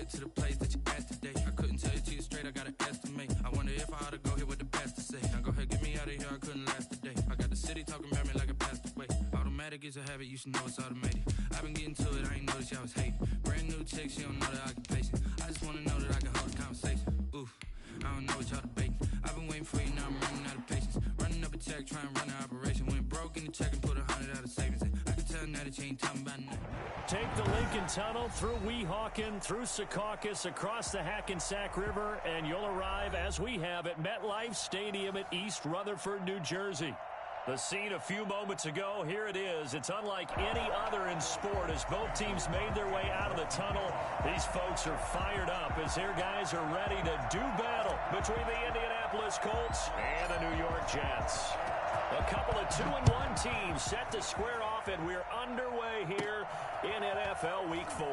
get to the place that you at today. I couldn't tell you to you straight, I gotta estimate. I wonder if I ought to go here with the best to say. Now go ahead, get me out of here, I couldn't last today. I got the city talking about me like I passed away. Automatic is a habit, you should know it's automated. I've been getting to it, I ain't noticed y'all was hating. Brand new chick, she don't know the occupation. I just wanna know that I can hold a conversation. Oof, I don't know what y'all debating. I've been waiting for you, now I'm running out of patience. Running up a check, trying to run an operation. Went broke in the check and put 100 out of savings. I can tell now that you ain't talking about nothing. Take the Lincoln Tunnel through Weehawken, through Secaucus, across the Hackensack River, and you'll arrive, as we have, at MetLife Stadium at East Rutherford, New Jersey. The scene a few moments ago, here it is. It's unlike any other in sport as both teams made their way out of the tunnel. These folks are fired up as their guys are ready to do battle between the Indianapolis Colts and the New York Jets. A couple of 2-1 teams set to square off, and we're underway here in NFL Week 4.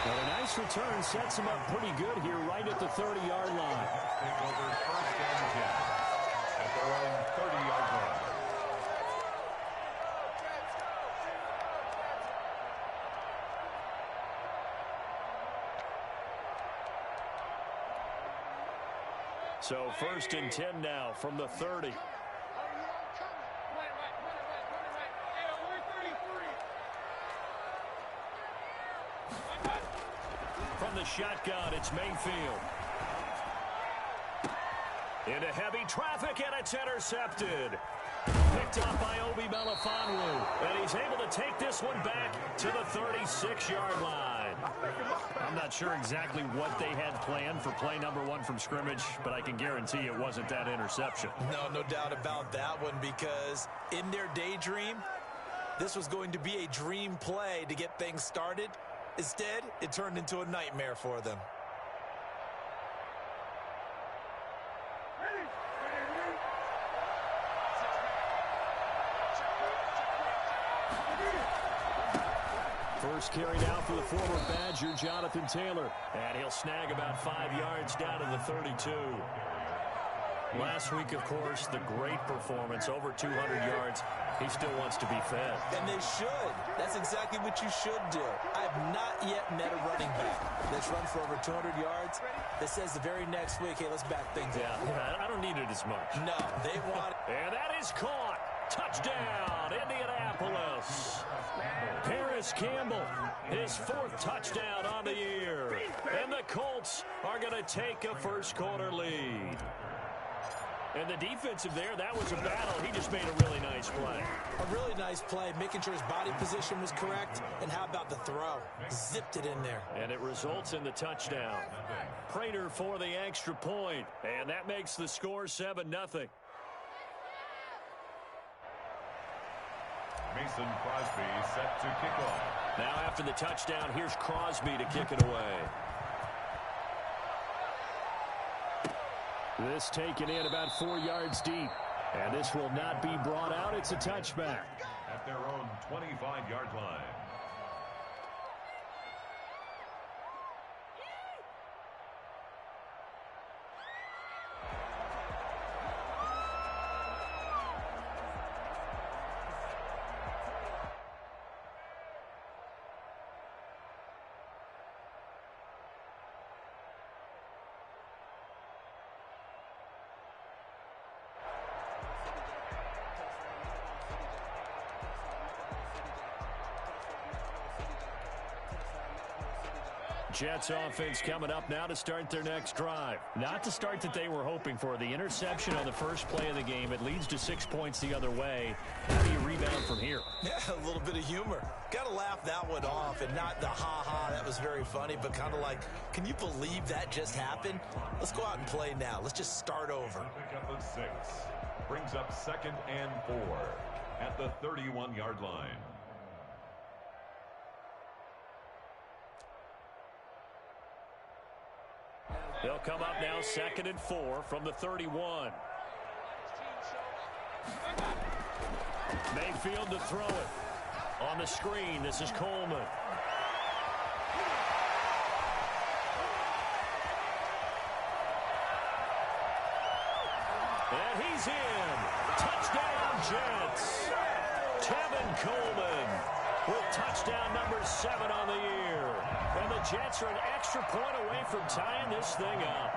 But a nice return sets them up pretty good here right at the 30-yard line. Take over first down Jets at their own 30-yard line. So 1st and 10 now from the 30. From the shotgun, it's Mayfield. Into heavy traffic, and it's intercepted. Picked up by Obi Melifonwu. And he's able to take this one back to the 36-yard line. I'm not sure exactly what they had planned for play number 1 from scrimmage, but I can guarantee it wasn't that interception. No doubt about that one, because in their daydream, this was going to be a dream play to get things started. Instead, it turned into a nightmare for them. First carry now for the former Badger, Jonathan Taylor. And he'll snag about 5 yards down to the 32. Last week, of course, the great performance, over 200 yards. He still wants to be fed. And they should. That's exactly what you should do. I've not yet met a running back that's run for over 200 yards that says the very next week, hey, let's back things up. Yeah, I don't need it as much. No, they want it. And that is caught. Touchdown, Indianapolis. Paris Campbell, his 4th touchdown on the year. And the Colts are going to take a first-quarter lead. And the defensive there, that was a battle. He just made a really nice play. A really nice play, making sure his body position was correct. And how about the throw? Zipped it in there. And it results in the touchdown. Prater for the extra point. And that makes the score 7-0. Mason Crosby set to kick off. Now after the touchdown, here's Crosby to kick it away. This taken in about 4 yards deep. And this will not be brought out. It's a touchback. At their own 25-yard line. Jets offense coming up now to start their next drive. Not the start that they were hoping for. The interception on the first play of the game. It leads to 6 points the other way. How do you rebound from here? Yeah, a little bit of humor. Got to laugh that one off, and not the ha-ha, that was very funny, but kind of like, can you believe that just happened? Let's go out and play now. Let's just start over. Pick up of 6. Brings up 2nd and 4 at the 31-yard line. They'll come up now 2nd and 4 from the 31. Mayfield to throw it. On the screen, this is Coleman. And he's in. Touchdown, Jets. Tevin Coleman with touchdown number 7 on the year. Jets are an extra point away from tying this thing up.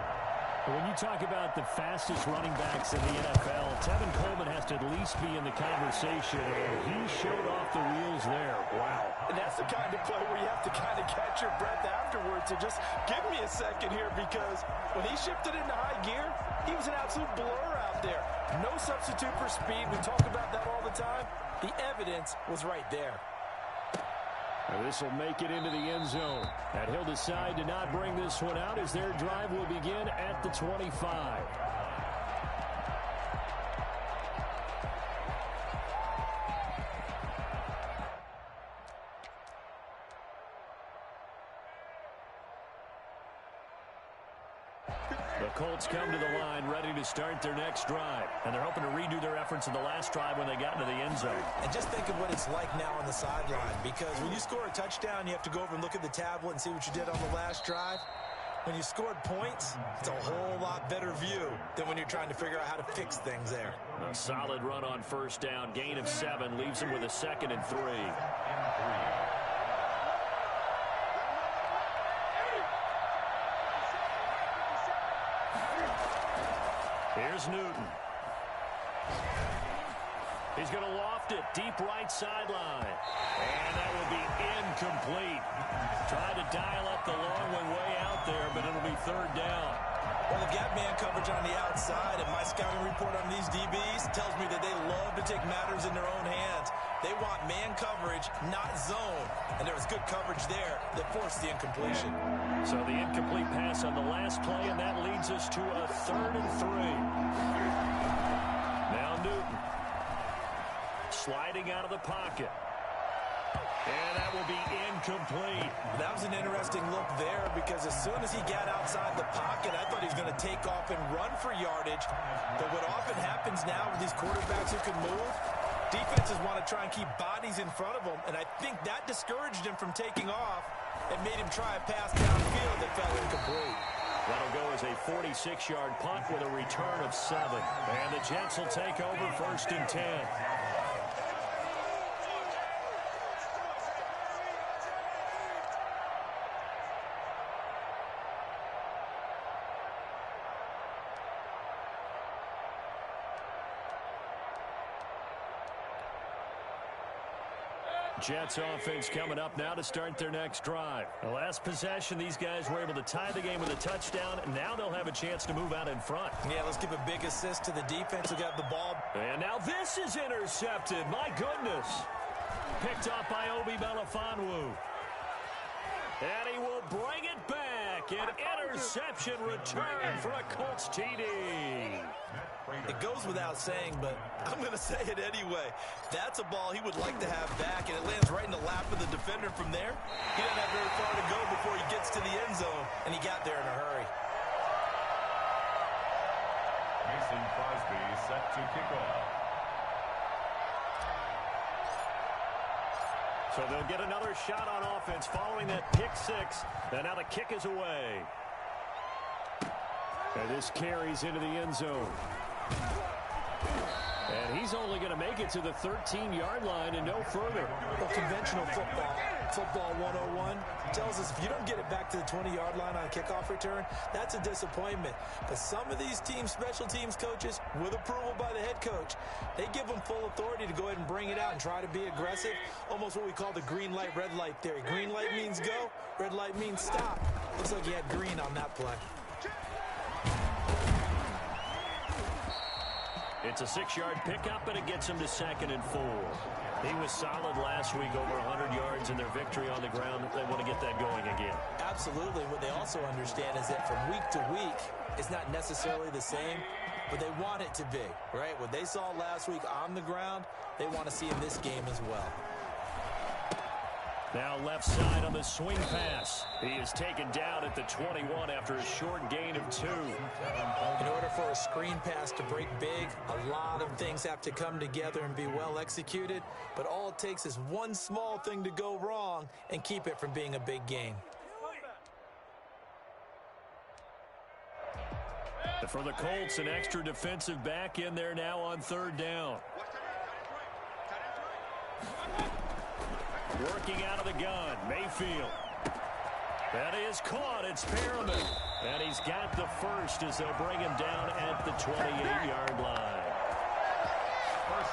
When you talk about the fastest running backs in the NFL, Tevin Coleman has to at least be in the conversation, and he showed off the wheels there. Wow. And that's the kind of play where you have to kind of catch your breath afterwards and just give me a second here, because when he shifted into high gear, he was an absolute blur out there. No substitute for speed. We talk about that all the time. The evidence was right there. This will make it into the end zone. And he'll decide to not bring this one out as their drive will begin at the 25. The Colts come to the line ready to start their next drive. And they're hoping to redo their efforts in the last drive when they got into the end zone. And just think of what it's like now on the sideline, because when you score a touchdown, you have to go over and look at the tablet and see what you did on the last drive. When you scored points, it's a whole lot better view than when you're trying to figure out how to fix things there. A solid run on first down. Gain of 7 leaves them with a 2nd and 3. Here's Newton. He's going to loft it deep right sideline. And that will be incomplete. Tried to dial up the long one way out there, but it'll be 3rd down. Well, the gap man coverage on the outside, and my scouting report on these DBs tells me that they love to take matters in their own hands. They want man coverage, not zone. And there was good coverage there that forced the incompletion. So the incomplete pass on the last play, and that leads us to a 3rd and 3. Now Newton. Sliding out of the pocket. And that will be incomplete. That was an interesting look there, because as soon as he got outside the pocket, I thought he was going to take off and run for yardage. But what often happens now with these quarterbacks who can move, defenses want to try and keep bodies in front of them, and I think that discouraged him from taking off and made him try a pass downfield that fell incomplete. That'll go as a 46-yard punt with a return of 7. And the Jets will take over 1st and 10. Jets offense coming up now to start their next drive. The last possession, these guys were able to tie the game with a touchdown, and now they'll have a chance to move out in front. Yeah, let's give a big assist to the defense who got the ball. And now this is intercepted. My goodness. Picked up by Obi Melifonwu. And he will bring it back. An interception return for a Colts TD. It goes without saying, but I'm going to say it anyway. That's a ball he would like to have back, and it lands right in the lap of the defender from there. He doesn't have very far to go before he gets to the end zone, and he got there in a hurry. Mason Crosby set to kick off. So they'll get another shot on offense following that pick 6. And now the kick is away. And this carries into the end zone. And he's only going to make it to the 13-yard line and no further. Well, conventional football 101, tells us if you don't get it back to the 20-yard line on a kickoff return, that's a disappointment. But some of these team special teams coaches, with approval by the head coach, they give them full authority to go ahead and bring it out and try to be aggressive, almost what we call the green light, red light theory. Green light means go, red light means stop. Looks like he had green on that play. It's a 6-yard pickup, and it gets him to 2nd and 4. He was solid last week, over 100 yards in their victory on the ground. They want to get that going again. Absolutely. What they also understand is that from week to week, it's not necessarily the same, but they want it to be, right? What they saw last week on the ground, they want to see in this game as well. Now left side on the swing pass. He is taken down at the 21 after a short gain of 2. In order for a screen pass to break big, a lot of things have to come together and be well executed, but all it takes is one small thing to go wrong and keep it from being a big gain. For the Colts, an extra defensive back in there now on 3rd down. Working out of the gun, Mayfield. And he is caught. It's Perriman. And he's got the first as they'll bring him down at the 28-yard line.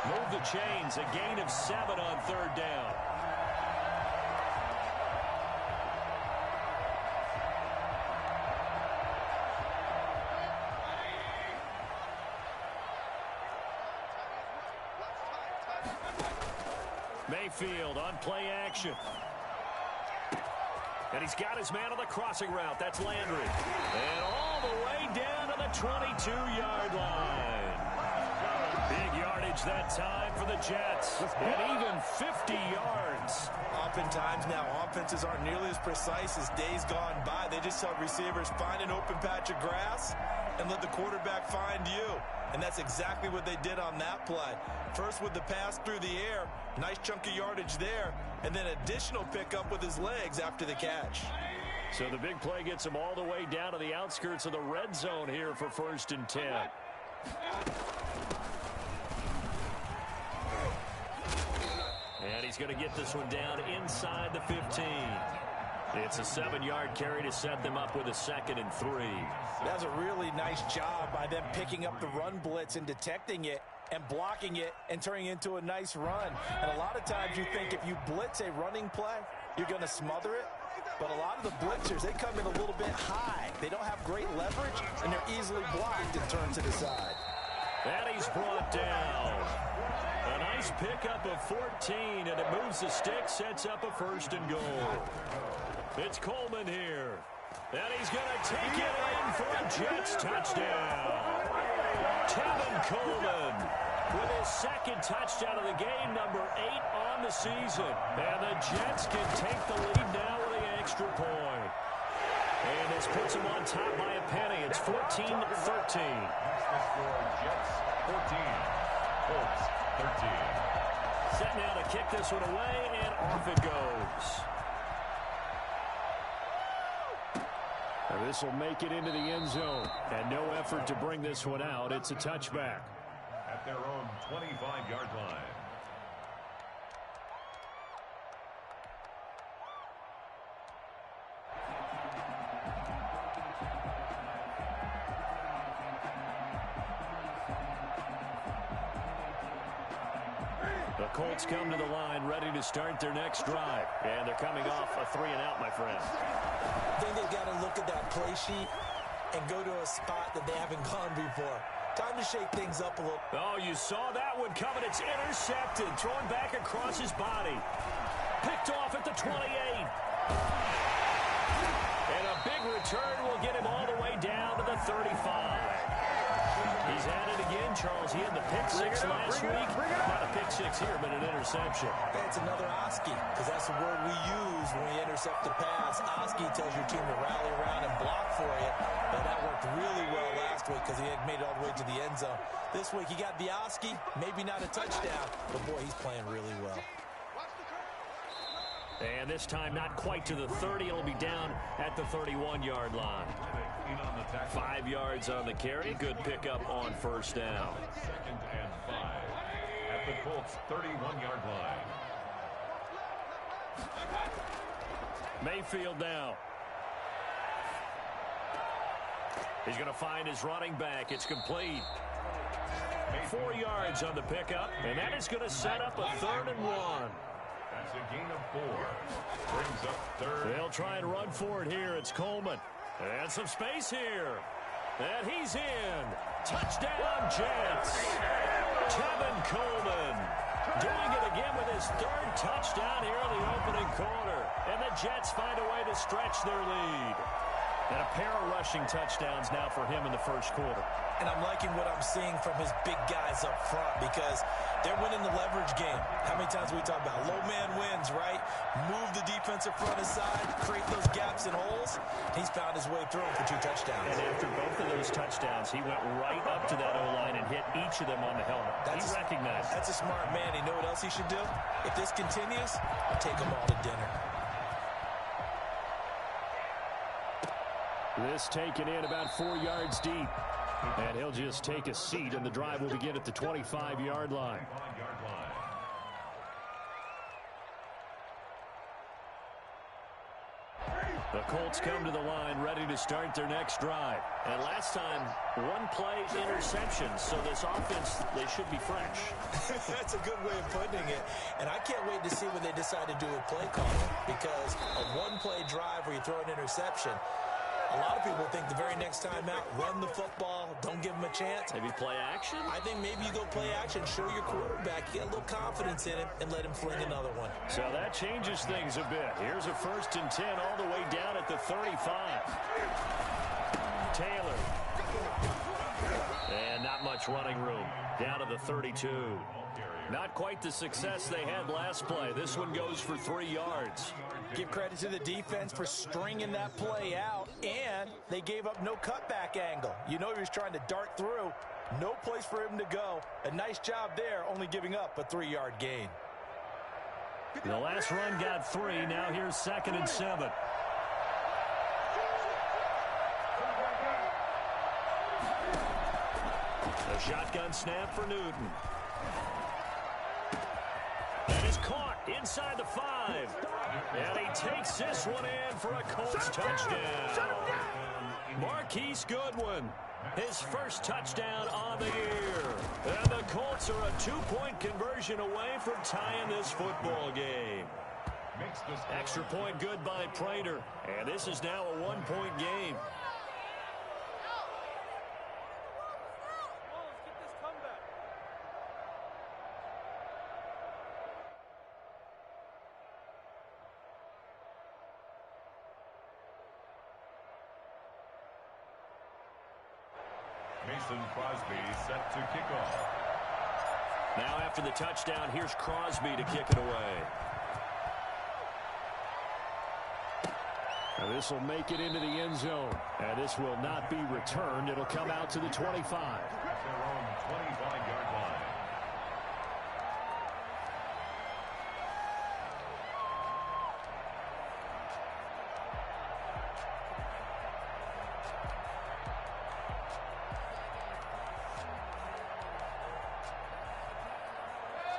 Move the chains. A gain of 7 on third down. Mayfield on play action. And he's got his man on the crossing route. That's Landry. And all the way down to the 22-yard line. Big yardage that time for the Jets. And even 50 yards. Oftentimes now, offenses aren't nearly as precise as days gone by. They just tell receivers, find an open patch of grass and let the quarterback find you. And that's exactly what they did on that play. First with the pass through the air, nice chunk of yardage there, and then additional pickup with his legs after the catch. So the big play gets him all the way down to the outskirts of the red zone here for 1st and 10. And he's going to get this one down inside the 15. It's a 7-yard carry to set them up with a 2nd and 3. That's a really nice job by them picking up the run blitz and detecting it and blocking it and turning it into a nice run. And a lot of times you think if you blitz a running play, you're going to smother it. But a lot of the blitzers, they come in a little bit high. They don't have great leverage, and they're easily blocked and turned to the side. And he's brought down. A nice pickup of 14, and it moves the stick, sets up a 1st and goal. It's Coleman here. And he's going to take it in for a Jets touchdown. Tevin Coleman with his 2nd touchdown of the game, number 8 on the season. And the Jets can take the lead now with an extra point. And this puts them on top by a penny. It's 14-13. Jets 14, Colts 13. Set now to kick this one away, and off it goes. This will make it into the end zone. And no effort to bring this one out. It's a touchback. At their own 25-yard line. The Colts come to the line ready to start their next drive. And they're coming off a 3-and-out, my friend. I think they've got to look at that play sheet and go to a spot that they haven't gone before. Time to shake things up a little. Oh, you saw that one coming. It's intercepted. Thrown back across his body. Picked off at the 28. And a big return will get him all the way down to the 35. He's at it again, Charles. He had the pick 6 last week. Not a pick 6 here, but an interception. That's another Oski, because that's the word we use when we intercept the pass. Oski tells your team to rally around and block for you. But that worked really well last week because he had made it all the way to the end zone. This week he got the Oski, maybe not a touchdown, but boy, he's playing really well. And this time not quite to the 30. It'll be down at the 31-yard line. 5 yards on the carry. Good pickup on 1st down. 2nd and 5 at the Colts 31-yard line. Mayfield now. He's going to find his running back. It's complete. 4 yards on the pickup, and that is going to set up a 3rd and 1. That's a gain of 4. Brings up 3rd. They'll try and run for it here. It's Coleman. And some space here. And he's in. Touchdown, Jets. Tevin Coleman doing it again with his 3rd touchdown here in the opening quarter. And the Jets find a way to stretch their lead. And a pair of rushing touchdowns now for him in the 1st quarter. And I'm liking what I'm seeing from his big guys up front because they're winning the leverage game. How many times we talk about low man wins, right? Move the defensive front aside, create those gaps and holes. He's found his way through them for 2 touchdowns. And after both of those touchdowns, he went right up to that O-line and hit each of them on the helmet. He recognized it. That's a smart man. You know what else he should do? If this continues, I'll take them all to dinner. This taken in about 4 yards deep. And he'll just take a seat, and the drive will begin at the 25-yard line. The Colts come to the line ready to start their next drive. And last time, one-play interception. So this offense, they should be fresh. That's a good way of putting it. And I can't wait to see what they decide to do with play calling. Because a one-play drive where you throw an interception, a lot of people think the very next time out, run the football, don't give them a chance. Maybe play action? I think maybe you go play action, show your quarterback, get a little confidence in him, and let him fling another one. So that changes things a bit. Here's a 1st and 10 all the way down at the 35. Taylor. And not much running room. Down to the 32. Not quite the success they had last play. This one goes for 3 yards. Give credit to the defense for stringing that play out, and they gave up no cutback angle. You know he was trying to dart through. No place for him to go. A nice job there, only giving up a 3-yard gain. The last run got 3. Now here's 2nd and 7. A shotgun snap for Newton. That is caught inside the 5. And he takes this one in for a Colts touchdown. Marquise Goodwin, his first touchdown on the year. And the Colts are a 2-point conversion away from tying this football game. Extra point good by Prater. And this is now a 1-point game. Mason Crosby set to kick off. Now after the touchdown, here's Crosby to kick it away. Now this will make it into the end zone. And this will not be returned. It'll come out to the 25. Their own 25-yard line.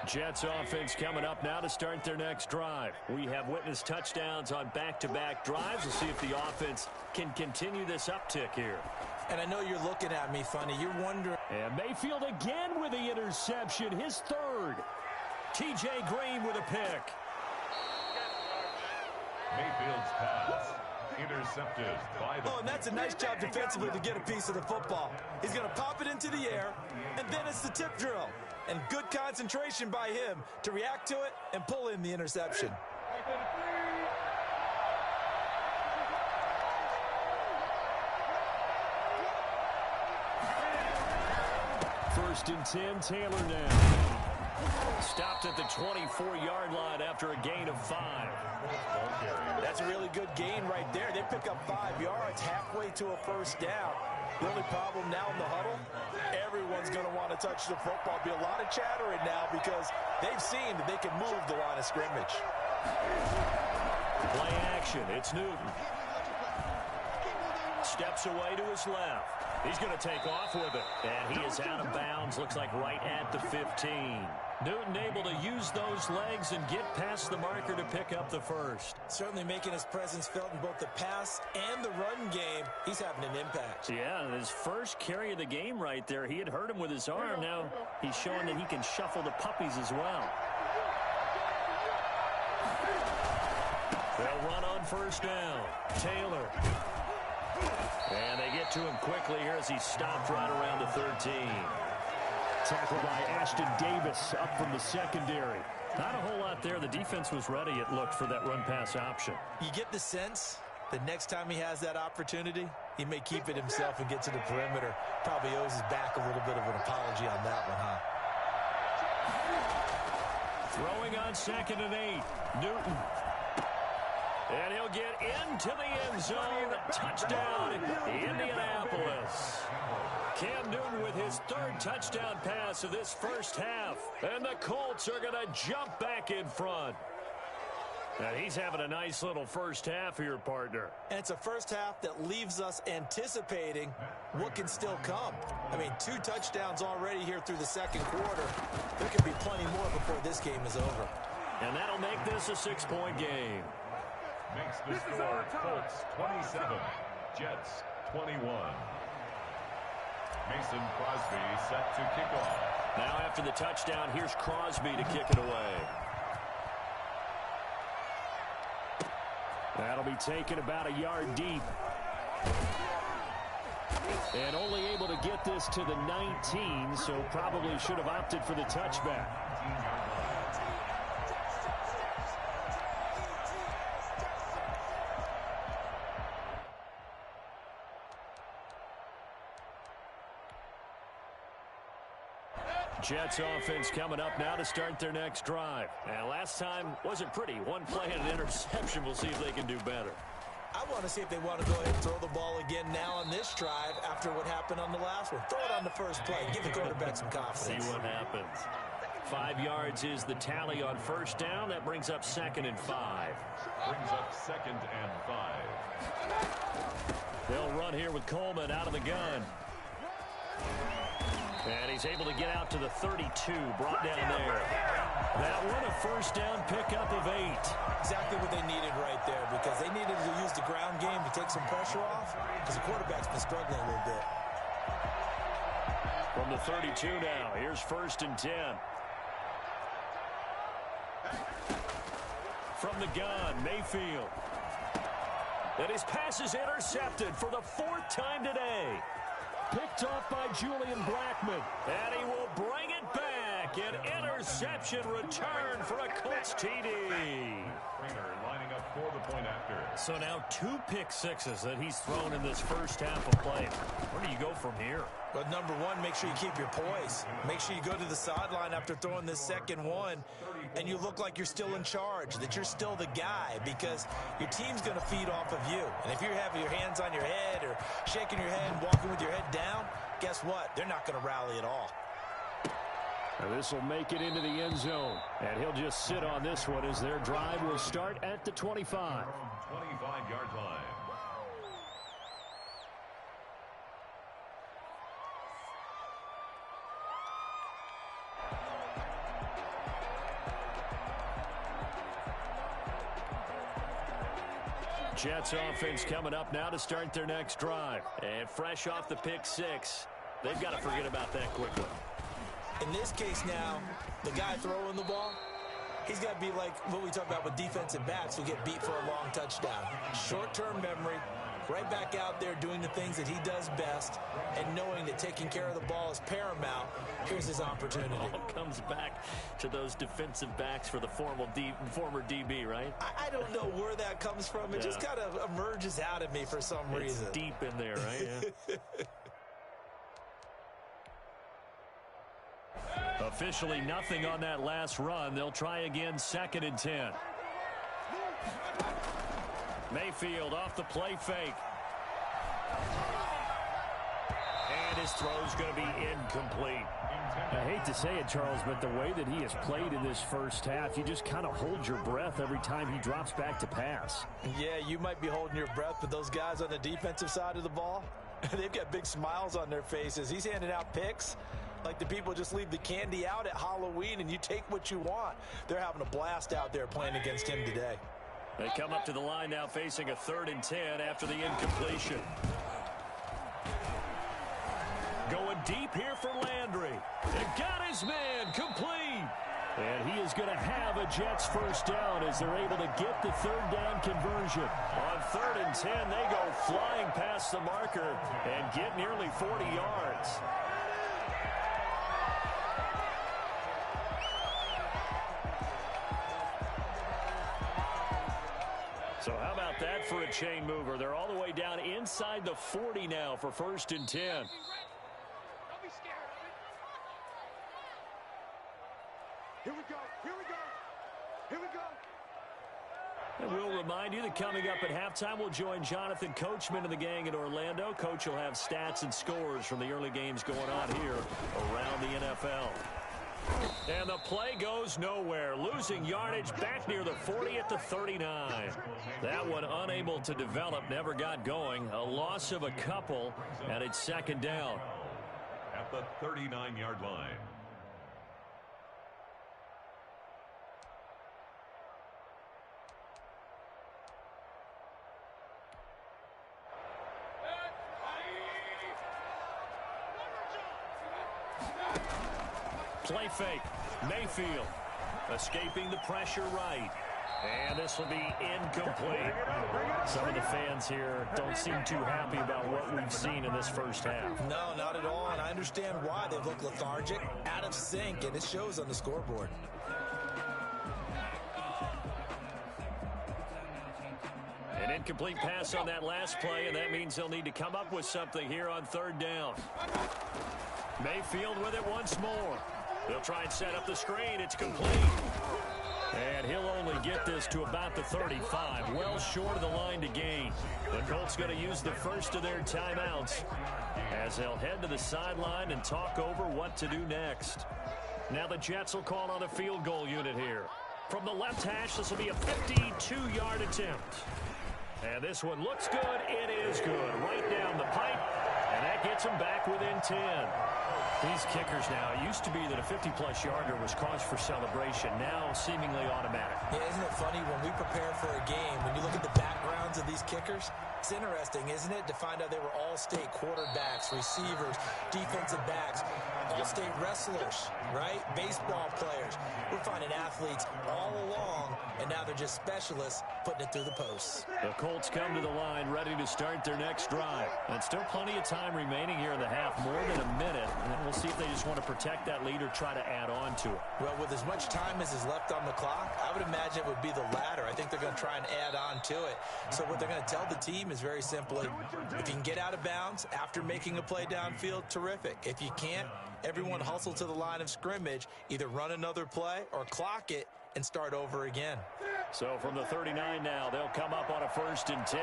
Jets offense coming up now to start their next drive. We have witnessed touchdowns on back-to-back drives. We'll see if the offense can continue this uptick here. And I know you're looking at me funny. You're wondering. And Mayfield again with the interception, his 3rd. T.J. Green with a pick. Mayfield's pass intercepted by the... Oh, and that's a nice job defensively to get a piece of the football. He's going to pop it into the air, and then it's the tip drill. And good concentration by him to react to it and pull in the interception. First and 10, Taylor now. Stopped at the 24-yard line after a gain of 5. That's a really good gain right there. They pick up 5 yards halfway to a 1st down. The only problem now in the huddle, everyone's going to want to touch the football. Be a lot of chattering now because they've seen that they can move the line of scrimmage. Play action. It's Newton. Steps away to his left. He's going to take off with it. And he is out of bounds. Looks like right at the 15. Newton able to use those legs and get past the marker to pick up the 1st. Certainly making his presence felt in both the pass and the run game. He's having an impact. Yeah, his first carry of the game right there. He had hurt him with his arm. Now he's showing that he can shuffle the puppies as well. They'll run on 1st down. Taylor. And they get to him quickly here as he stopped right around the 13. Tackled by Ashton Davis up from the secondary. Not a whole lot there. The defense was ready, it looked, for that run-pass option. You get the sense that next time he has that opportunity, he may keep it himself and get to the perimeter. Probably owes his back a little bit of an apology on that one, huh? Throwing on 2nd and 8. Newton. And he'll get into the end zone. Touchdown, Indianapolis. Cam Newton with his 3rd touchdown pass of this 1st half. And the Colts are going to jump back in front. And he's having a nice little 1st half here, partner. And it's a 1st half that leaves us anticipating what can still come. I mean, 2 touchdowns already here through the 2nd quarter. There could be plenty more before this game is over. And that'll make this a 6-point game. makes the score Colts 27, Jets 21. Mason Crosby set to kick off. Now after the touchdown, here's Crosby to kick it away. That'll be taken about a yard deep. And only able to get this to the 19, so probably should have opted for the touchback. Jets offense coming up now to start their next drive. And last time wasn't pretty. One play and an interception. We'll see if they can do better. I want to see if they want to go ahead and throw the ball again now on this drive after what happened on the last one. Throw it on the first play. Give the quarterback some confidence. See what happens. 5 yards is the tally on first down. That brings up 2nd and 5. Brings up 2nd and 5. They'll run here with Coleman out of the gun. And he's able to get out to the 32, brought down there. That one a first down pickup of 8. Exactly what they needed right there, because they needed to use the ground game to take some pressure off, because the quarterback's been struggling a little bit. From the 32 now, here's 1st and 10. From the gun, Mayfield. And his pass is intercepted for the 4th time today. Picked off by Julian Blackmon. And he will bring it back. An interception return for a Colts TD. Lining up for the point after. So now 2 pick sixes that he's thrown in this first half of play. Where do you go from here? But number one, make sure you keep your poise. Make sure you go to the sideline after throwing this second one, and you look like you're still in charge, that you're still the guy, because your team's going to feed off of you. And if you're having your hands on your head or shaking your head and walking with your head down, guess what? They're not going to rally at all. Now this will make it into the end zone, and he'll just sit on this one as their drive will start at the 25. 25-yard line. Jets offense coming up now to start their next drive. And fresh off the pick 6, they've got to forget about that quickly. In this case now, the guy throwing the ball, he's got to be like what we talk about with defensive backs who get beat for a long touchdown. Short-term memory, right back out there doing the things that he does best, and knowing that taking care of the ball is paramount. Here's his opportunity. It all comes back to those defensive backs for the former DB, right? I don't know where that comes from. It just kind of emerges out of me for some reason. It's deep in there, right? Yeah. Officially nothing on that last run. They'll try again, 2nd and 10. Mayfield off the play fake. And his throw's going to be incomplete. I hate to say it, Charles, but the way that he has played in this first half, you just kind of hold your breath every time he drops back to pass. Yeah, you might be holding your breath, but those guys on the defensive side of the ball, they've got big smiles on their faces. He's handing out picks like the people just leave the candy out at Halloween and you take what you want. They're having a blast out there playing against him today. They come up to the line now facing a 3rd and 10 after the incompletion. Going deep here for Landry. And got his man complete. And he is going to have a Jets first down as they're able to get the 3rd down conversion. On 3rd and 10, they go flying past the marker and get nearly 40 yards. So how about that for a chain mover? They're all the way down inside the 40 now for 1st and 10. Don't be scared. Here we go. Here we go. Here we go. And we'll remind you that coming up at halftime, we'll join Jonathan Coachman and the gang in Orlando. Coach will have stats and scores from the early games going on here around the NFL. And the play goes nowhere. Losing yardage back near the 40 at the 39. That one unable to develop, never got going. A loss of a couple, and it's 2nd down. At the 39-yard line. Play fake. Mayfield escaping the pressure right. And this will be incomplete. Some of the fans here don't seem too happy about what we've seen in this first half. No, not at all, and I understand why. They look lethargic, out of sync, and it shows on the scoreboard. An incomplete pass on that last play, and that means they'll need to come up with something here on third down. Mayfield with it once more. They'll try and set up the screen. It's complete. And he'll only get this to about the 35, well short of the line to gain. The Colts going to use the first of their timeouts as they'll head to the sideline and talk over what to do next. Now the Jets will call on a field goal unit here. From the left hash, this will be a 52-yard attempt. And this one looks good. It is good. Right down the pipe. And that gets them back within 10. These kickers now, it used to be that a 50-plus yarder was cause for celebration. Now seemingly automatic. Yeah, isn't it funny when we prepare for a game, when you look at the backgrounds of these kickers, it's interesting, isn't it, to find out they were all-state quarterbacks, receivers, defensive backs, all-state wrestlers, right? Baseball players. We're finding athletes all along, and now they're just specialists putting it through the posts. The Colts come to the line ready to start their next drive. And still plenty of time remaining here in the half, more than a minute. And we'll see if they just want to protect that lead or try to add on to it. Well, with as much time as is left on the clock, I would imagine it would be the latter. I think they're going to try and add on to it. So what they're going to tell the team is very simply, if you can get out of bounds after making a play downfield, terrific. If you can't, everyone hustle to the line of scrimmage, either run another play or clock it and start over again. So from the 39 now, they'll come up on a 1st and 10.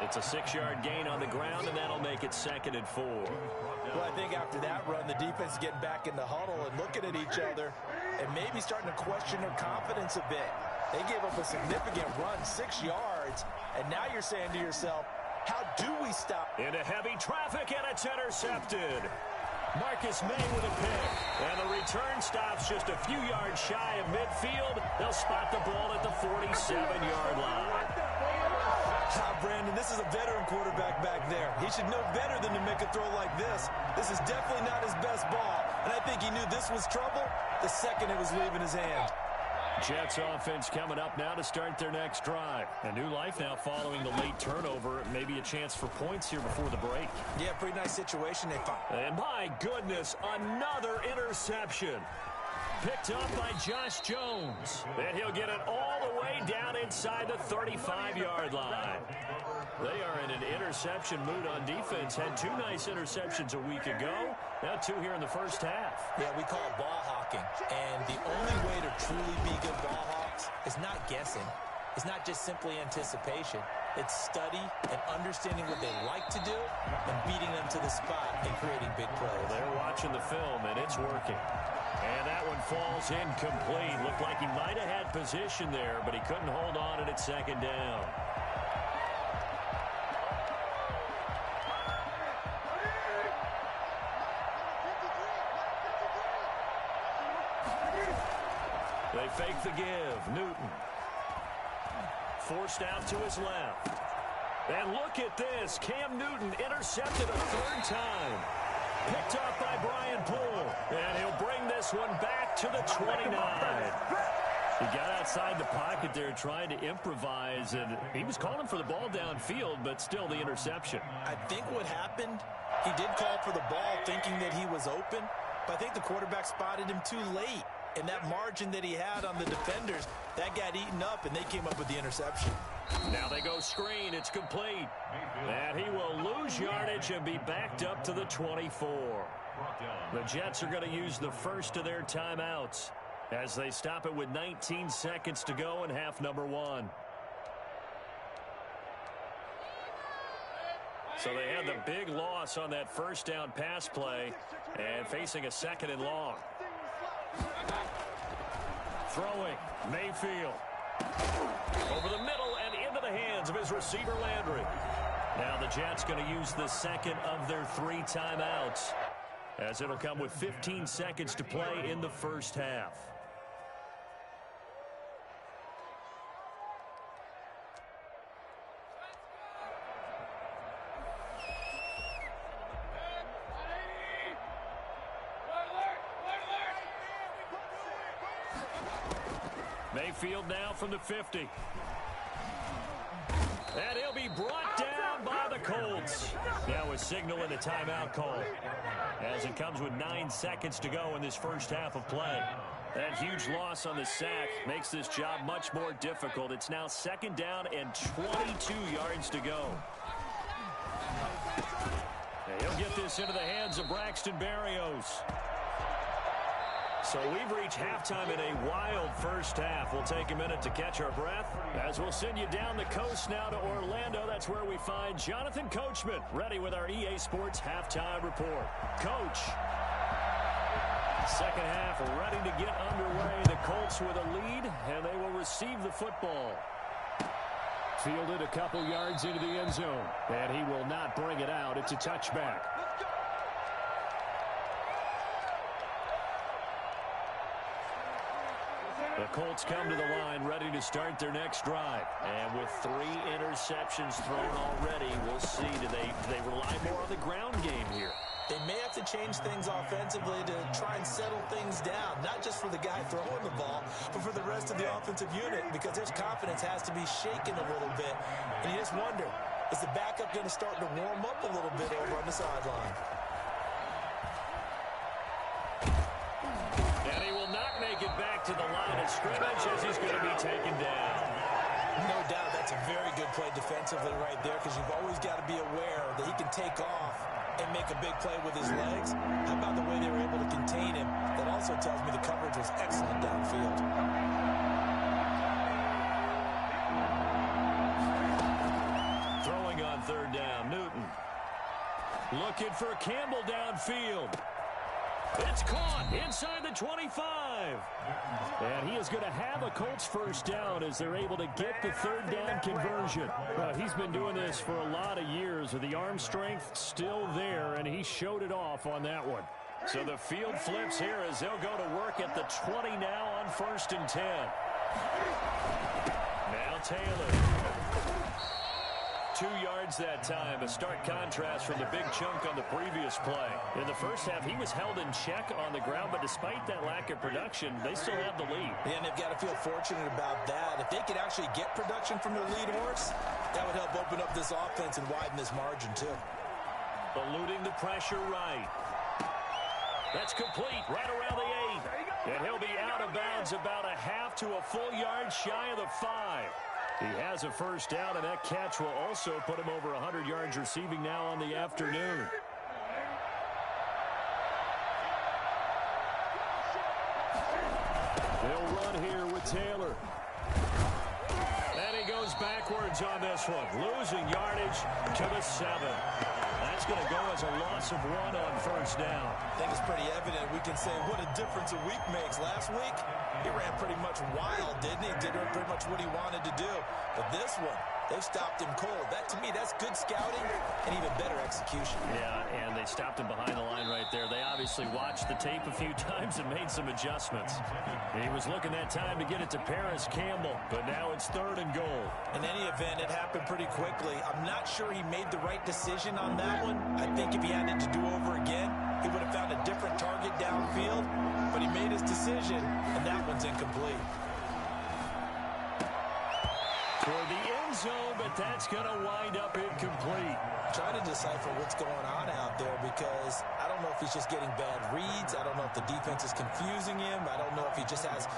It's a 6-yard gain on the ground, and that'll make it 2nd and 4. Well, I think after that run, the defense is getting back in the huddle and looking at each other and maybe starting to question their confidence a bit. They gave up a significant run, 6 yards, and now you're saying to yourself, how do we stop? Into heavy traffic, and it's intercepted. Marcus May with a pick. And the return stops just a few yards shy of midfield. They'll spot the ball at the 47-yard line. Brandon, this is a veteran quarterback back there. He should know better than to make a throw like this. This is definitely not his best ball. And I think he knew this was trouble the second it was leaving his hand. Jets offense coming up now to start their next drive. A new life now following the late turnover. Maybe a chance for points here before the break. Yeah, pretty nice situation they found. And my goodness, another interception. Picked up by Josh Jones. And he'll get it all the way down inside the 35-yard line. They are in an interception mood on defense. Had 2 nice interceptions a week ago. Now 2 here in the first half. Yeah, we call it ball hawking. And the only way to truly be good ball hawks is not guessing. It's not just simply anticipation. It's study and understanding what they like to do and beating them to the spot and creating big plays. They're watching the film, and it's working. And that one falls incomplete. Looked like he might have had position there, but he couldn't hold on to it at 2nd down. They fake the give. Newton. Forced out to his left. And look at this. Cam Newton intercepted a 3rd time. Picked up by Brian Poole. And he'll bring this one back to the 29. He got outside the pocket there trying to improvise, and he was calling for the ball downfield, but still the interception. I think what happened, he did call for the ball thinking that he was open, but I think the quarterback spotted him too late. And that margin that he had on the defenders, that got eaten up, and they came up with the interception. Now they go screen. It's complete. And he will lose yardage and be backed up to the 24. The Jets are going to use the first of their timeouts as they stop it with 19 seconds to go in half number 1. So they had the big loss on that first down pass play and facing a 2nd and long. Throwing, Mayfield. Over the middle and into the hands of his receiver, Landry. Now the Jets going to use the 2nd of their 3 timeouts. as it'll come with 15 seconds to play in the first half. Mayfield now from the 50. And he'll be brought down by the Colts. Now a signal and a timeout call, as it comes with 9 seconds to go in this first half of play. That huge loss on the sack makes this job much more difficult. It's now 2nd down and 22 yards to go. And he'll get this into the hands of Braxton Berrios. So we've reached halftime in a wild first half. We'll take a minute to catch our breath as we'll send you down the coast now to Orlando. That's where we find Jonathan Coachman ready with our EA Sports halftime report. Coach, second half ready to get underway. The Colts with a lead, and they will receive the football. Fielded a couple yards into the end zone, and he will not bring it out. It's a touchback. The Colts come to the line ready to start their next drive. And with 3 interceptions thrown already, we'll see. Do they rely more on the ground game here? They may have to change things offensively to try and settle things down, not just for the guy throwing the ball, but for the rest of the offensive unit, because their confidence has to be shaken a little bit. And you just wonder, is the backup going to start to warm up a little bit over on the sideline? And he will not make it back to the line of scrimmage as he's going to be taken down. No doubt that's a very good play defensively right there, because you've always got to be aware that he can take off and make a big play with his legs. How about the way they were able to contain him? That also tells me the coverage was excellent downfield. Throwing on 3rd down, Newton. Looking for Campbell downfield. It's caught inside the 25. And he is going to have a Colts first down as they're able to get the 3rd down conversion. He's been doing this for a lot of years with the arm strength still there, and he showed it off on that one. So the field flips here as they'll go to work at the 20 now on 1st and 10. Now Taylor. 2 yards that time, a stark contrast from the big chunk on the previous play. In the first half, he was held in check on the ground, but despite that lack of production, they still have the lead. Yeah, and they've got to feel fortunate about that. If they could actually get production from their lead horse, that would help open up this offense and widen this margin, too. Eluding the pressure right. That's complete, right around the 8. And he'll be out of bounds about a half to a full yard shy of the 5. He has a first down, and that catch will also put him over 100 yards receiving now on the afternoon. They'll run here with Taylor. And he goes backwards on this one, losing yardage to the 7. That's going to go as a loss of 1 on 1st down. I think it's pretty evident. We can say what a difference a week makes. Last week, he ran pretty much wild, didn't he? Did pretty much what he wanted to do. But this one, they stopped him cold. That, to me, that's good scouting and even better execution. Yeah, and they stopped him behind the line right there. They obviously watched the tape a few times and made some adjustments. He was looking that time to get it to Paris Campbell, but now it's 3rd and goal. In any event, it happened pretty quickly. I'm not sure he made the right decision on that one. I think if he had it to do over again, he would have found a different target downfield, but he made his decision, and that one's incomplete. Toward the end zone, but that's going to wind up incomplete. Trying to decipher what's going on out there, because I don't know if he's just getting bad reads. I don't know if the defense is confusing him. I don't know if he just has,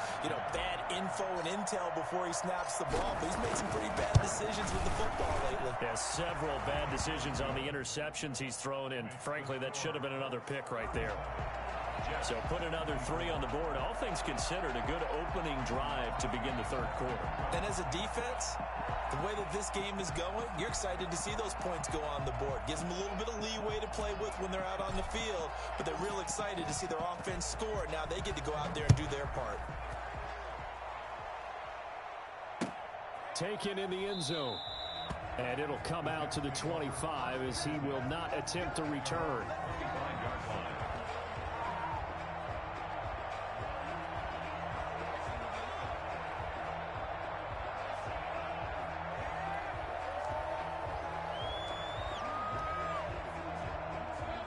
bad info and intel before he snaps the ball. But he's made some pretty bad decisions with the football lately. Yeah, several bad decisions on the interceptions he's thrown, and frankly, that should have been another pick right there. So put another 3 on the board. All things considered, a good opening drive to begin the 3rd quarter. And as a defense, the way that this game is going, you're excited to see those points go on the board. Gives them a little bit of leeway to play with when they're out on the field, but they're real excited to see their offense score. Now they get to go out there and do their part. Taken in the end zone. And it'll come out to the 25 as he will not attempt to return.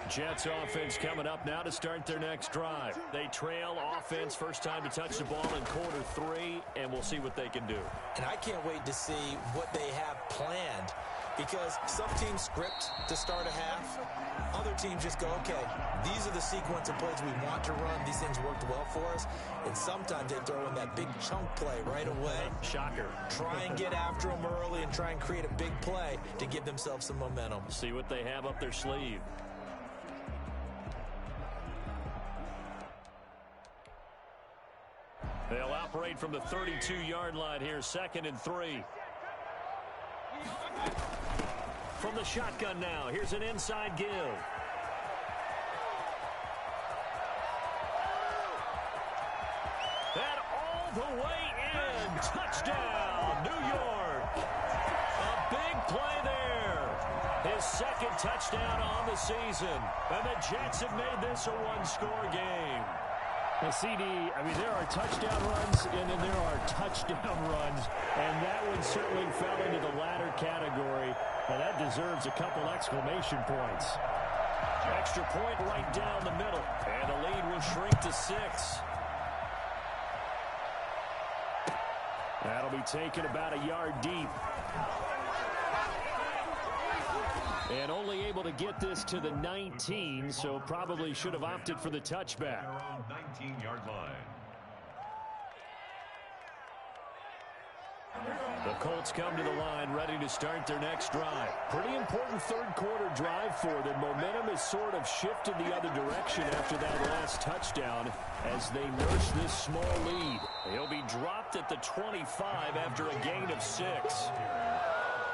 Jets offense coming up now to start their next drive. They trail offense, first time to touch the ball in quarter 3, and we'll see what they can do. And I can't wait to see what they have planned, because some teams script to start a half. Other teams just go, okay, these are the sequence of plays we want to run. These things worked well for us. And sometimes they throw in that big chunk play right away. Shocker. Try and get after them early and try and create a big play to give themselves some momentum. See what they have up their sleeve. They'll operate from the 32-yard line here, 2nd and 3. From the shotgun now, here's an inside give. And all the way in. Touchdown, New York. A big play there. His 2nd touchdown on the season. And the Jets have made this a one-score game. Well, CD, I mean, there are touchdown runs, and then there are touchdown runs, and that one certainly fell into the latter category, and that deserves a couple exclamation points. Extra point right down the middle, and the lead will shrink to 6. That'll be taken about a yard deep. And only able to get this to the 19, so probably should have opted for the touchback. Around 19-yard line. The Colts come to the line ready to start their next drive. Pretty important third-quarter drive for them. Momentum has sort of shifted the other direction after that last touchdown as they nurse this small lead. He'll be dropped at the 25 after a gain of 6.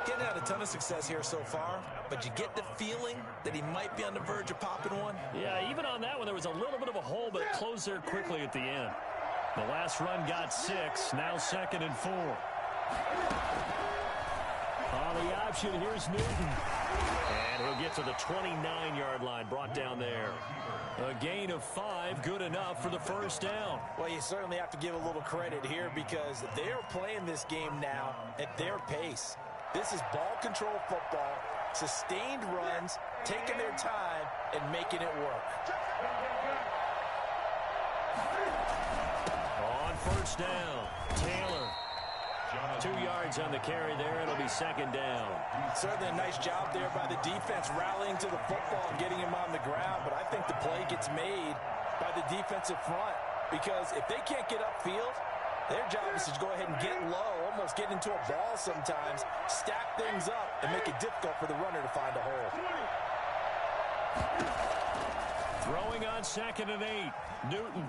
Getting had a ton of success here so far, but you get the feeling that he might be on the verge of popping one. Yeah, even on that one, there was a little bit of a hole, but it closed there quickly at the end. The last run got 6, now 2nd and 4. On the option, here's Newton. And he'll get to the 29-yard line, brought down there. A gain of 5, good enough for the first down. Well, you certainly have to give a little credit here because they're playing this game now at their pace. This is ball control football, sustained runs, taking their time, and making it work. On first down, Taylor. 2 yards on the carry there. It'll be 2nd down. Certainly a nice job there by the defense rallying to the football and getting him on the ground, but I think the play gets made by the defensive front because if they can't get upfield, their job is to go ahead and get low, almost get into a ball sometimes, stack things up, and make it difficult for the runner to find a hole. Throwing on 2nd and 8. Newton.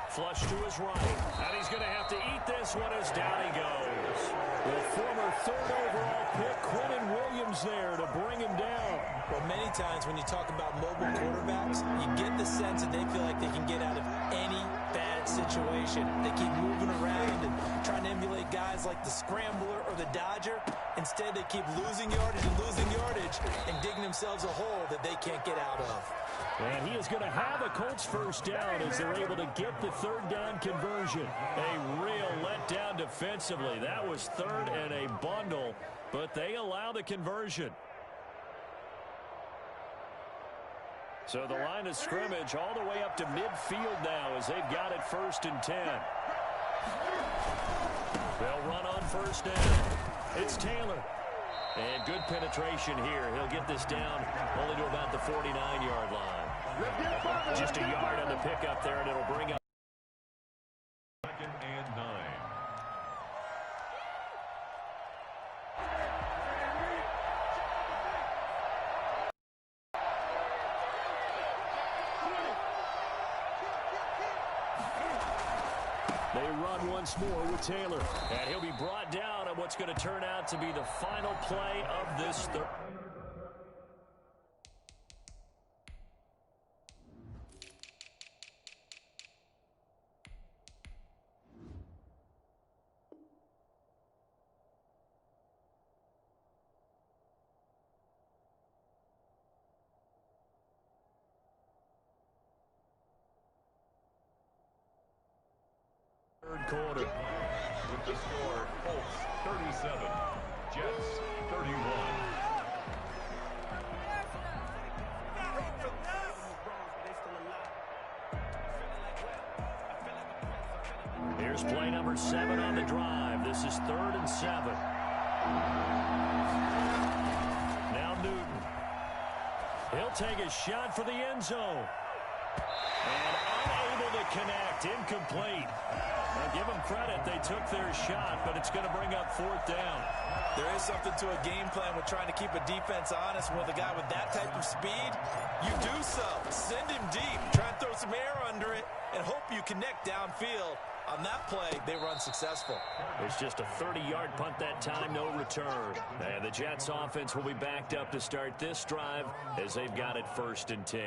Flush to his right. And he's going to have to eat this one as down he goes. The former 3rd overall pick, Quinnen Williams there to bring him down. Well, many times when you talk about mobile quarterbacks, you get the sense that they feel like they can get out of any bad situation. They keep moving around and trying to emulate guys like the Scrambler or the Dodger. Instead, they keep losing yardage and digging themselves a hole that they can't get out of. And he is going to have a Colts first down as they're able to get the 3rd down conversion. A real letdown defensively. That was 3rd and a bundle, but they allow the conversion. So the line of scrimmage all the way up to midfield now as they've got it 1st and 10. They'll run on first down. It's Taylor. And good penetration here. He'll get this down only to about the 49-yard line. Just a yard on the pickup there, and it'll bring up 2nd and 9. They run once more with Taylor. And he'll be brought down on what's going to turn out to be the final play of this third. Quarter. With the score, Colts 37, Jets 31. Here's play number 7 on the drive. This is 3rd and 7. Now Newton. He'll take a shot for the end zone. And unable to connect. Incomplete. Now give them credit. They took their shot, but it's going to bring up 4th down. There is something to a game plan with trying to keep a defense honest. With a guy with that type of speed, you do so. Send him deep. Try and throw some air under it and hope you connect downfield. On that play, they were unsuccessful. It's just a 30-yard punt that time, no return. And the Jets offense will be backed up to start this drive as they've got it 1st and 10.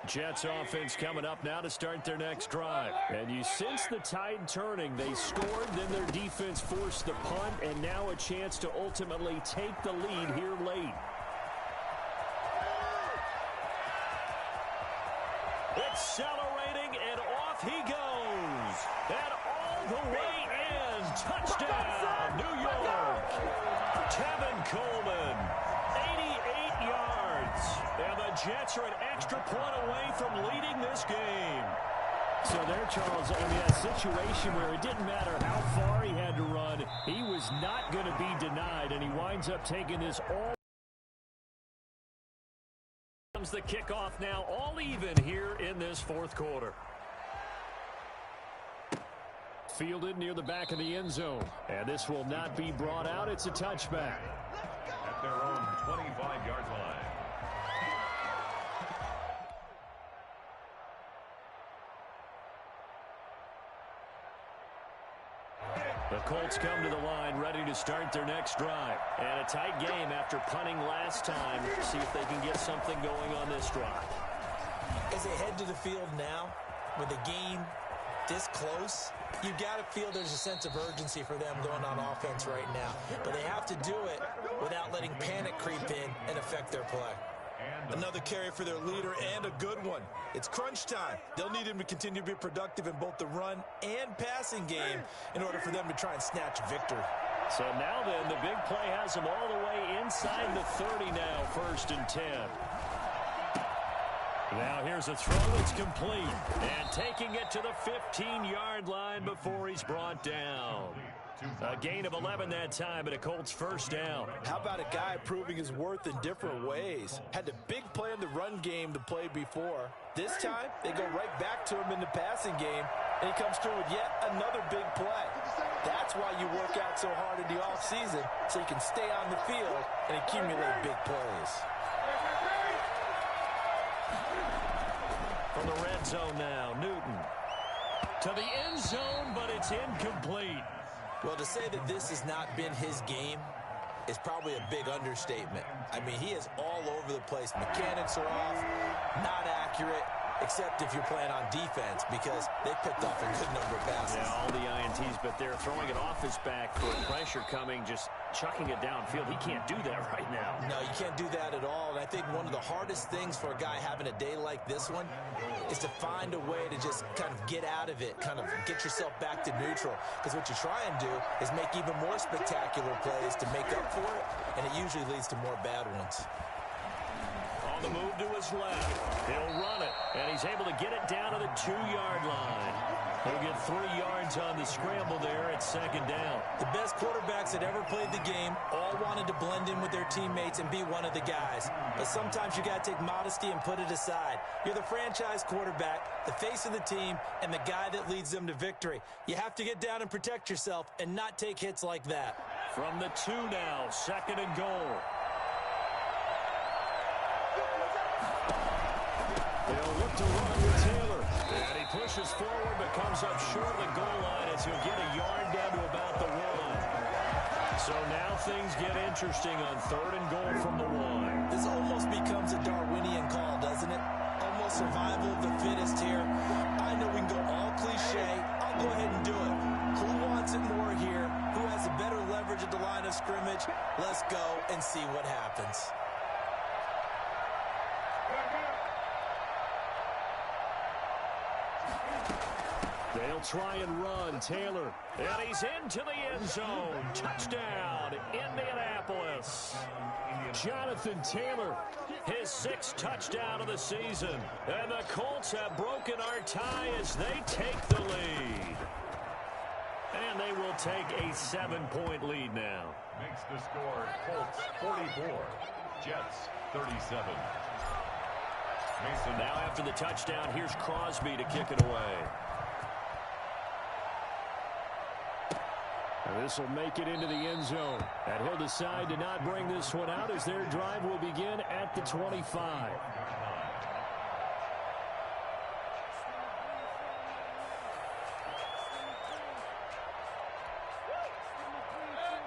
Jets offense coming up now to start their next drive. And you sense the tide turning. They scored, then their defense forced the punt, and now a chance to ultimately take the lead here late. Accelerating, and off he goes. And all the way in. Touchdown, New York. Tevin Coleman, 88 yards. And the Jets are an extra point away from leading this game. So there, Charles, I mean, a situation where it didn't matter how far he had to run, he was not going to be denied, and he winds up taking this all. Comes the kickoff now, all even here in this 4th quarter. Fielded near the back of the end zone. And this will not be brought out. It's a touchback. At their own 25-yard line. The Colts come to the line ready to start their next drive. And a tight game after punting last time. See if they can get something going on this drive. As they head to the field now, with the game this close, you've got to feel there's a sense of urgency for them going on offense right now. But they have to do it without letting panic creep in and affect their play. Another carry for their leader, and a good one. It's crunch time. They'll need him to continue to be productive in both the run and passing game in order for them to try and snatch victory. So now then, the big play has them all the way inside the 30 now, 1st and 10. Now here's a throw that's complete. And taking it to the 15-yard line before he's brought down. A gain of 11 that time, and a Colts 1st down. How about a guy proving his worth in different ways? Had the big play in the run game to play before. This time, they go right back to him in the passing game, and he comes through with yet another big play. That's why you work out so hard in the offseason, so you can stay on the field and accumulate big plays. From the red zone now, Newton. To the end zone, but it's incomplete. Well, to say that this has not been his game is probably a big understatement. I mean, he is all over the place. Mechanics are off, not accurate, except if you're playing on defense, because they picked off a good number of passes. Yeah, all the INTs, but they're throwing it off his back for pressure coming, just chucking it downfield. He can't do that right now. No, you can't do that at all. And I think one of the hardest things for a guy having a day like this one is to find a way to just kind of get out of it, kind of get yourself back to neutral. Because what you try and do is make even more spectacular plays to make up for it, and it usually leads to more bad ones. On the move to his left. He'll run it, and he's able to get it down to the 2-yard line. He'll get 3 yards on the scramble there at 2nd down. The best quarterbacks that ever played the game all wanted to blend in with their teammates and be one of the guys. But sometimes you got to take modesty and put it aside. You're the franchise quarterback, the face of the team, and the guy that leads them to victory. You have to get down and protect yourself and not take hits like that. From the 2 now, 2nd and goal. They'll look to run with Taylor. And he pushes forward but comes up short of the goal line as he'll get a yard down to about the 1. So now things get interesting on 3rd and goal from the 1. This almost becomes a Darwinian call, doesn't it? Almost survival of the fittest here. I know we can go all cliche. I'll go ahead and do it. Who wants it more here? Who has a better leverage at the line of scrimmage? Let's go and see what happens. They'll try and run. Taylor. And he's into the end zone. Touchdown, Indianapolis. Jonathan Taylor, his 6th touchdown of the season. And the Colts have broken our tie as they take the lead. And they will take a 7-point lead now. Makes the score Colts 44, Jets 37. Mason. Now after the touchdown, here's Crosby to kick it away. This will make it into the end zone. And he'll decide to not bring this one out as their drive will begin at the 25.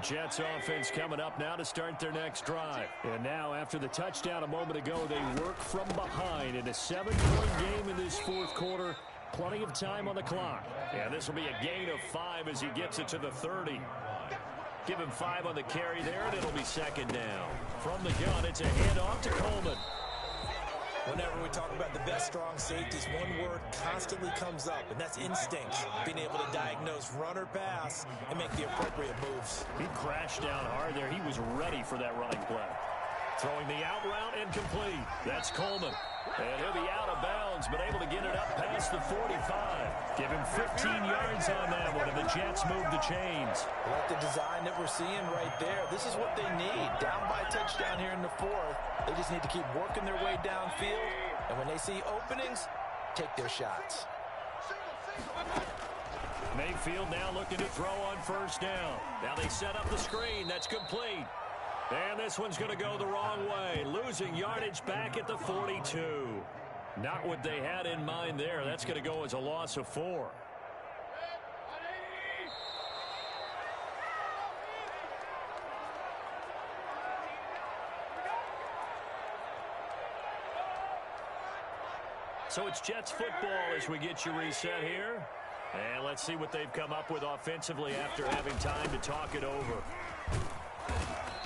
Jets offense coming up now to start their next drive. And now after the touchdown a moment ago, they work from behind in a 7-point game in this 4th quarter. Plenty of time on the clock. And this will be a gain of 5 as he gets it to the 30. Give him 5 on the carry there, and it'll be 2nd down. From the gun, it's a handoff to Coleman. Whenever we talk about the best strong safeties, one word constantly comes up, and that's instinct. Being able to diagnose run or pass and make the appropriate moves. He crashed down hard there. He was ready for that running play. Throwing the out route incomplete. That's Coleman. And he'll be out of bounds, but able to get it up past the 45. Give him 15 yards on that one, and the Jets move the chains. I like the design that we're seeing right there. This is what they need. Down by a touchdown here in the 4th. They just need to keep working their way downfield. And when they see openings, take their shots. Mayfield now looking to throw on 1st down. Now they set up the screen. That's complete. And this one's going to go the wrong way. Losing yardage back at the 42. Not what they had in mind there. That's going to go as a loss of 4. So it's Jets football as we get you reset here. And let's see what they've come up with offensively after having time to talk it over.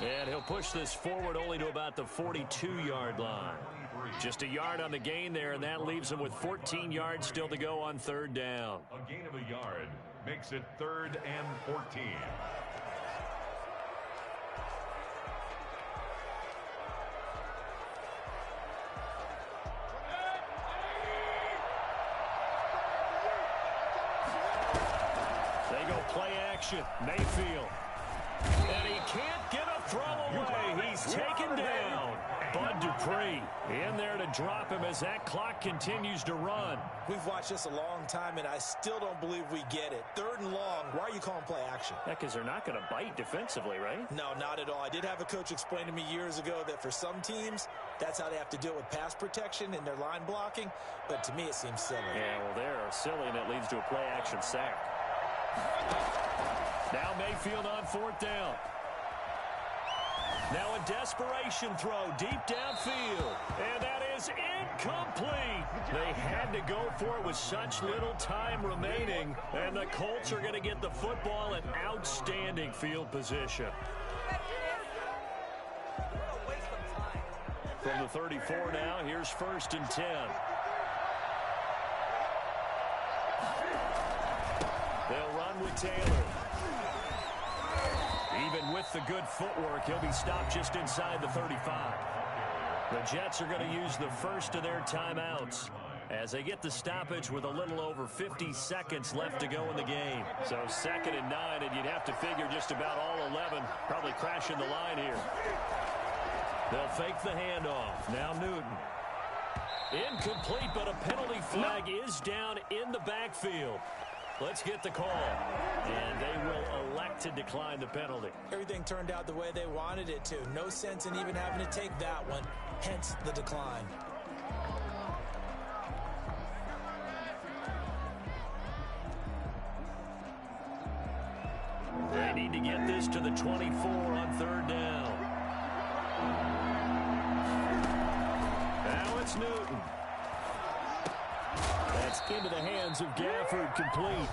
And he'll push this forward only to about the 42-yard line. Just a yard on the gain there, and that leaves him with 14 yards still to go on 3rd down. A gain of a yard makes it 3rd and 14. They go play action. Mayfield. And he can't get a throw away. He's taken down. Bud Dupree in there to drop him as that clock continues to run. We've watched this a long time, and I still don't believe we get it. 3rd and long. Why are you calling play action? Yeah, because they're not going to bite defensively, right? No, not at all. I did have a coach explain to me years ago that for some teams, that's how they have to deal with pass protection and their line blocking. But to me, it seems silly. Yeah, well, they're silly, and it leads to a play action sack. Now Mayfield on 4th down. Now a desperation throw deep downfield. And that is incomplete. They had to go for it with such little time remaining. And the Colts are going to get the football in outstanding field position. From the 34 now, here's 1st and 10. They'll run with Taylor. Even with the good footwork, he'll be stopped just inside the 35. The Jets are going to use the first of their timeouts as they get the stoppage with a little over 50 seconds left to go in the game. So 2nd and 9, and you'd have to figure just about all 11 probably crashing the line here. They'll fake the handoff. Now Newton. Incomplete, but a penalty flag is down in the backfield. Let's get the call. And they will elect to decline the penalty. Everything turned out the way they wanted it to. No sense in even having to take that one. Hence the decline. They need to get this to the 24 on 3rd down. Now it's Newton. That's into the hands of Gafford, complete.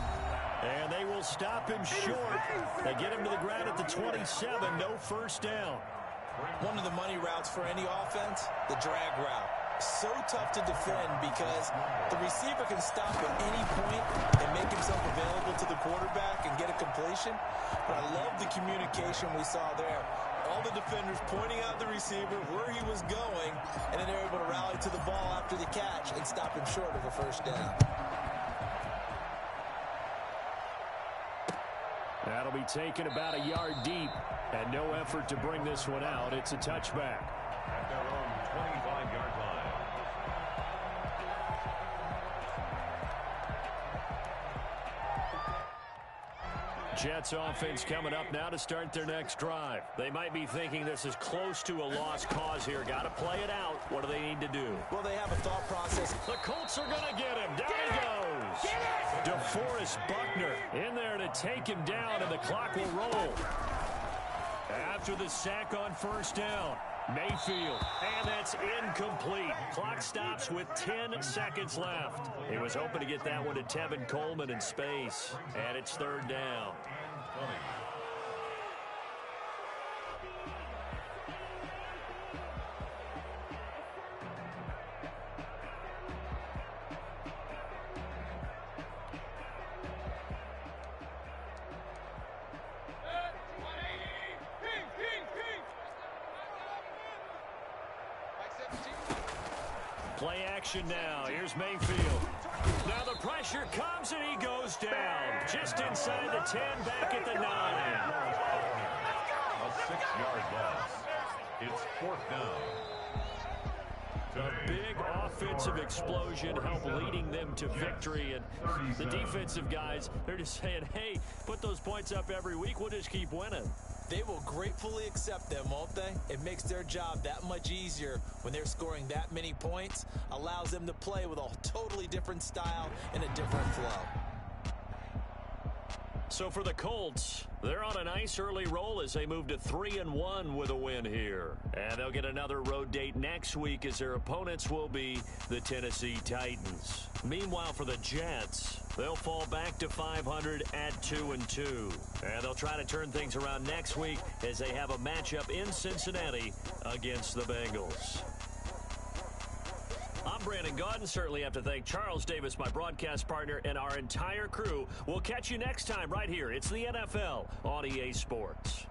And they will stop him short. They get him to the ground at the 27, no 1st down. One of the money routes for any offense, the drag route. so tough to defend because the receiver can stop at any point and make himself available to the quarterback and get a completion. But I love the communication we saw there. All the defenders pointing out the receiver where he was going, and then they're able to rally to the ball after the catch and stop him short of a first down. That'll be taken about a yard deep, and no effort to bring this one out. It's a touchback. At their own 25-yard line. Jets offense coming up now to start their next drive. They might be thinking this is close to a lost cause here. Got to play it out. What do they need to do? Well, they have a thought process. The Colts are going to get him. Down he goes. DeForest Buckner in there to take him down, and the clock will roll. After the sack on first down, Mayfield, and that's incomplete. Clock stops with 10 seconds left. He was hoping to get that one to Tevin Coleman in space, and it's third down. Play action now. Here's Mayfield. Now the pressure comes and he goes down. Just inside the 10, back at the 9. A 6-yard loss. It's fourth down. A big offensive explosion helped leading them to victory. And the defensive guys, they're just saying, hey, put those points up every week. We'll just keep winning. They will gratefully accept them, won't they? It makes their job that much easier when they're scoring that many points. Allows them to play with a totally different style and a different flow. So for the Colts, they're on a nice early roll as they move to 3-1 with a win here. And they'll get another road date next week as their opponents will be the Tennessee Titans. Meanwhile, for the Jets, they'll fall back to 500 at 2-2. And they'll try to turn things around next week as they have a matchup in Cincinnati against the Bengals. I'm Brandon Gaudin. Certainly have to thank Charles Davis, my broadcast partner, and our entire crew. We'll catch you next time right here. It's the NFL on EA Sports.